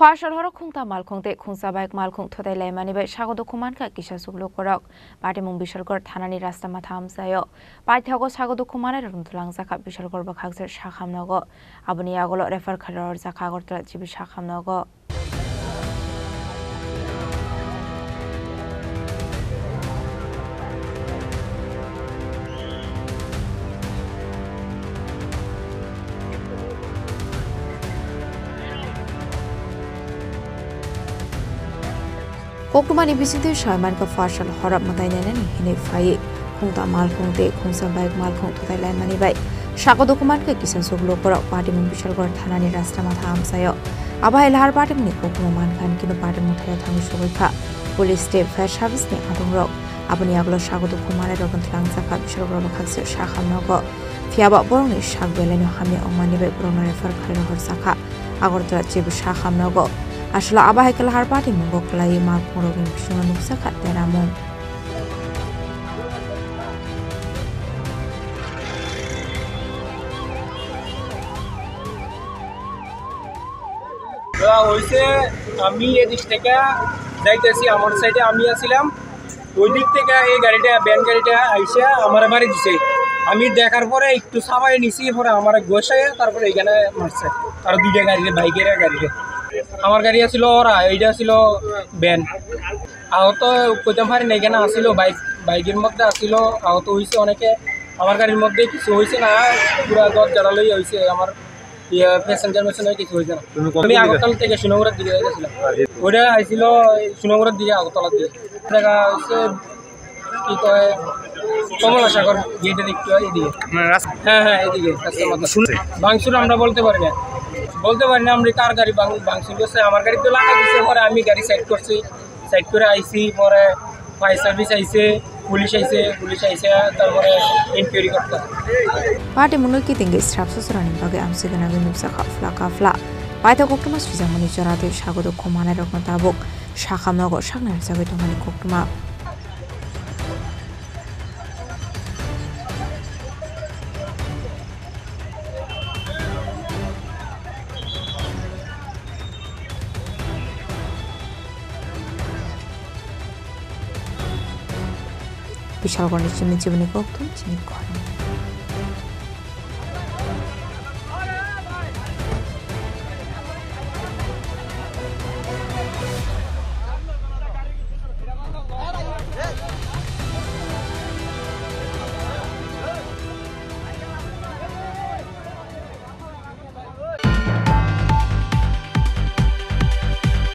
Farshal horok khungta malkhung te khungsa baik malkhung thodai laimani bai sagodo kuman ka kisa suglo korok party mung bishalgor thanani rasta matha amsayo party hago sagodo kumane rungtulang jaka bishalgor ba khagser shakhamnago aboni agolo refer kharor jaka agortla jibi shakhamnago Koktumani bisite shaiman ka farshal horab matainene hine faye khungta malkhung te khungsa baik malkhung thodai laimani bai sagodo kuman ka kisa suglo korok party mung bishalgor thanani rasta matha amsayo abai lahar party mung kokuma man khan kino party mung thaya thangi sugoi police state fire service ni adongrok aboni aglo sagodo kumare rogon thlang jaka bishalgor ba khakse shakhamnago fiaba boroni shagbeleni hami ongmani bai borona refer khairo hor sakha agortla jebu shakhamnago Asla abah ke lahar party mungok lai mal porogin bisuna nuksa kat teramon. হইছে আমি এদিক থেকে যাইতেছি আমার সাইডে আমি আসছিলাম ওই দিক থেকে এই গাড়িটা ব্যান গাড়িটা আইসা আমার বাড়ি দিছে আমি দেখার পরে একটু সাবাই নিছি পরে আমার গোসায় তারপরে এখানে মারছে আর দুইটা গাড়ি বাইকের গাড়িতে আমার গাড়ি আছিল ওরা এইটা ছিল ব্যান আহত কইতে পারি না এখানে আসছিল বাইকের মধ্যে আসছিল আহত হয়েছে অনেকে আমার গাড়ির মধ্যে কিছু হয়েছে না পুরা দর জ্বালালই হয়েছে আমার প্যাসেঞ্জার মেশিনে কিছু হয়েছে না আমি আগরতলা থেকে সুনগরের দিকে গেছিলাম ওইটা আইছিল সুনগরের দিকে আগরতলার দিকে দেখা হচ্ছে কি কয় কমলা সাগর গেটের একটু এদিকে হ্যাঁ এদিকে ভাঙচুর আমরা বলতে পারি না আমরা কার গাড়ি ভাঙচুর করছে আমার গাড়ি তো লাগা দিচ্ছে পরে আমি গাড়ি সাইড করছি সাইড করে আইসি পরে ফায়ার সার্ভিস আইসে পুলিশ আইসে তারপরে ইনকোয়ারি করতে Party munoi ki tingge strapso sorani bage amse gana gi nuksa kafla paita koktuma sujamani jorate sagodo kumane rokna tabok shakhamnago shaknar jagai tongani koktuma Bishalgor ni chimni koktum chini koram